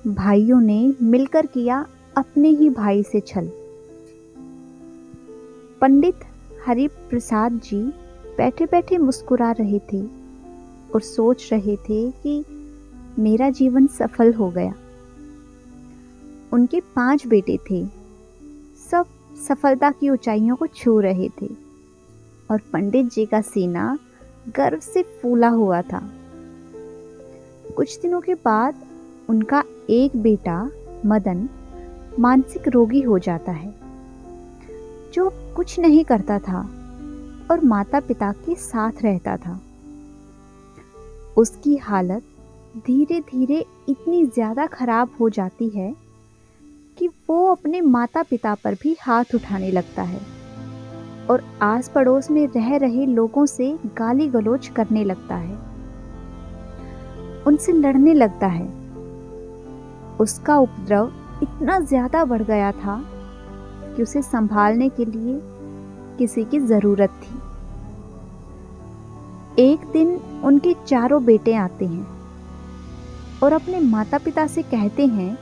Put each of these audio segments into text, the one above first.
भाइयों ने मिलकर किया अपने ही भाई से छल। पंडित हरिप्रसाद जी बैठे बैठे मुस्कुरा रहे थे और सोच रहे थे कि मेरा जीवन सफल हो गया। उनके 5 बेटे थे, सब सफलता की ऊंचाइयों को छू रहे थे और पंडित जी का सीना गर्व से फूला हुआ था। कुछ दिनों के बाद उनका एक बेटा मदन मानसिक रोगी हो जाता है, जो कुछ नहीं करता था और माता पिता के साथ रहता था। उसकी हालत धीरे धीरे इतनी ज्यादा खराब हो जाती है कि वो अपने माता पिता पर भी हाथ उठाने लगता है और आस पड़ोस में रह रहे लोगों से गाली गलौज करने लगता है, उनसे लड़ने लगता है। उसका उपद्रव इतना ज्यादा बढ़ गया था कि उसे संभालने के लिए किसी की जरूरत थी। एक दिन उनके चारों बेटे आते हैं और अपने माता पिता से कहते हैं,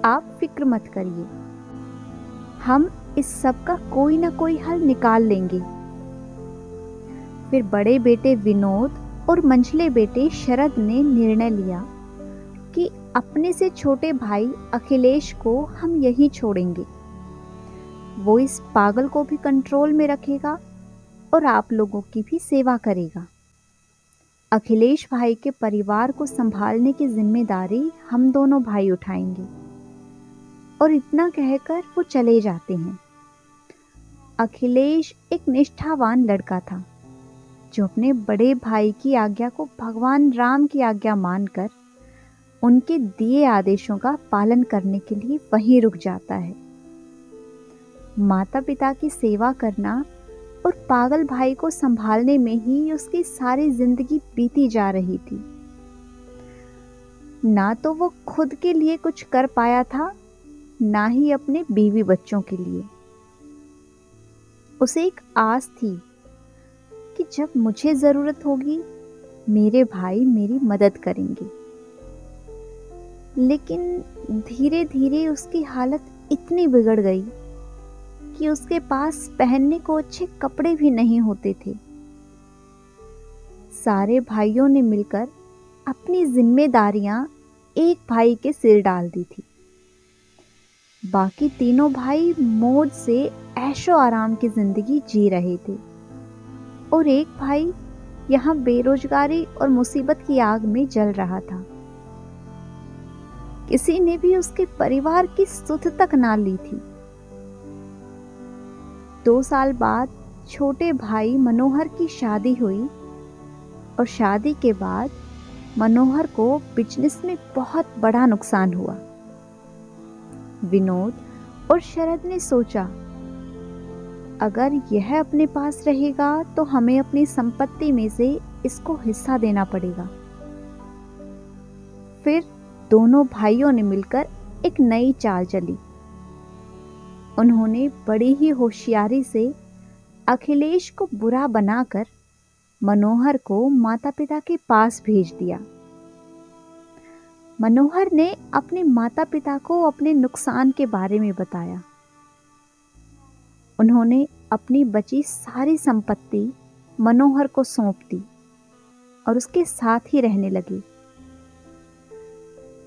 आप फिक्र मत करिए, हम इस सब का कोई ना कोई हल निकाल लेंगे। फिर बड़े बेटे विनोद और मंझले बेटे शरद ने निर्णय लिया कि अपने से छोटे भाई अखिलेश को हम यहीं छोड़ेंगे। वो इस पागल को भी कंट्रोल में रखेगा और आप लोगों की भी सेवा करेगा। अखिलेश भाई के परिवार को संभालने की जिम्मेदारी हम दोनों भाई उठाएंगे। और इतना कहकर वो चले जाते हैं। अखिलेश एक निष्ठावान लड़का था, जो अपने बड़े भाई की आज्ञा को भगवान राम की आज्ञा मानकर उनके दिए आदेशों का पालन करने के लिए वहीं रुक जाता है। माता पिता की सेवा करना और पागल भाई को संभालने में ही उसकी सारी जिंदगी बीती जा रही थी। ना तो वो खुद के लिए कुछ कर पाया था, ना ही अपने बीवी बच्चों के लिए। उसे एक आस थी कि जब मुझे जरूरत होगी मेरे भाई मेरी मदद करेंगे। लेकिन धीरे धीरे उसकी हालत इतनी बिगड़ गई कि उसके पास पहनने को अच्छे कपड़े भी नहीं होते थे। सारे भाइयों ने मिलकर अपनी जिम्मेदारियां एक भाई के सिर डाल दी थी। बाकी तीनों भाई मौज से ऐशो आराम की जिंदगी जी रहे थे और एक भाई यहाँ बेरोजगारी और मुसीबत की आग में जल रहा था। किसी ने भी उसके परिवार की सुध तक ना ली थी। 2 साल बाद छोटे भाई मनोहर की शादी हुई और शादी के बाद मनोहर को बिजनेस में बहुत बड़ा नुकसान हुआ। विनोद और शरद ने सोचा, अगर यह अपने पास रहेगा तो हमें अपनी संपत्ति में से इसको हिस्सा देना पड़ेगा। फिर दोनों भाइयों ने मिलकर एक नई चाल चली। उन्होंने बड़ी ही होशियारी से अखिलेश को बुरा बनाकर मनोहर को माता पिता के पास भेज दिया। मनोहर ने अपने माता पिता को अपने नुकसान के बारे में बताया। उन्होंने अपनी बची सारी संपत्ति मनोहर को सौंप दी और उसके साथ ही रहने लगे।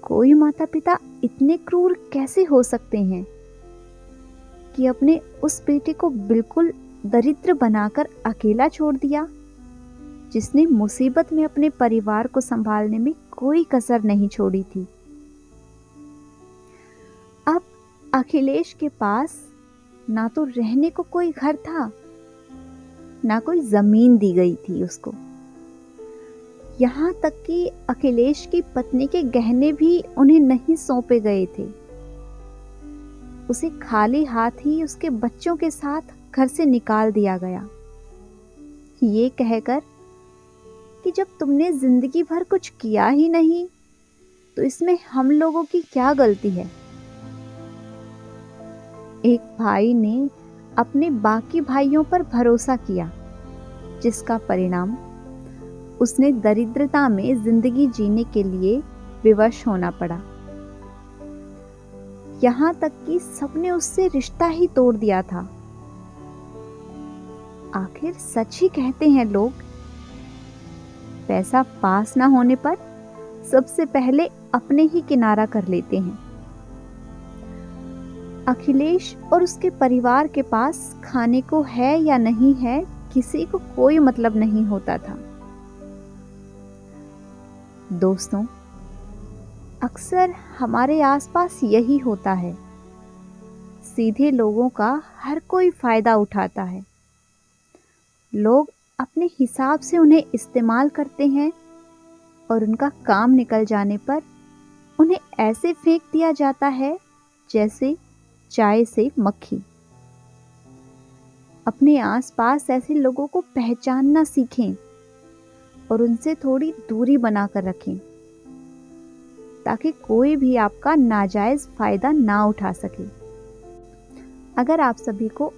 कोई माता पिता इतने क्रूर कैसे हो सकते हैं कि अपने उस बेटे को बिल्कुल दरिद्र बनाकर अकेला छोड़ दिया, जिसने मुसीबत में अपने परिवार को संभालने में कोई कसर नहीं छोड़ी थी। अब अखिलेश के पास ना तो रहने को कोई घर था, ना कोई जमीन दी गई थी उसको। यहाँ तक कि अखिलेश की पत्नी के गहने भी उन्हें नहीं सौंपे गए थे। उसे खाली हाथ ही उसके बच्चों के साथ घर से निकाल दिया गया, ये कहकर कि जब तुमने जिंदगी भर कुछ किया ही नहीं तो इसमें हम लोगों की क्या गलती है। एक भाई ने अपने बाकी भाइयों पर भरोसा किया, जिसका परिणाम उसने दरिद्रता में जिंदगी जीने के लिए विवश होना पड़ा। यहाँ तक कि सबने उससे रिश्ता ही तोड़ दिया था। आखिर सच ही कहते हैं लोग, पैसा पास ना होने पर सबसे पहले अपने ही किनारा कर लेते हैं। अखिलेश और उसके परिवार के पास खाने को है या नहीं है, किसी को कोई मतलब नहीं होता था। दोस्तों, अक्सर हमारे आसपास यही होता है। सीधे लोगों का हर कोई फायदा उठाता है। लोग अपने हिसाब से उन्हें इस्तेमाल करते हैं और उनका काम निकल जाने पर उन्हें ऐसे फेंक दिया जाता है जैसे चाय से मक्खी। अपने आसपास ऐसे लोगों को पहचानना सीखें और उनसे थोड़ी दूरी बनाकर रखें, ताकि कोई भी आपका नाजायज फायदा ना उठा सके। अगर आप सभी को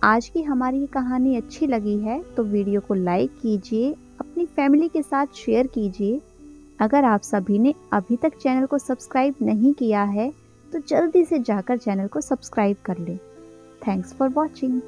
आज की हमारी ये कहानी अच्छी लगी है तो वीडियो को लाइक कीजिए, अपनी फैमिली के साथ शेयर कीजिए। अगर आप सभी ने अभी तक चैनल को सब्सक्राइब नहीं किया है तो जल्दी से जाकर चैनल को सब्सक्राइब कर लें। Thanks for watching.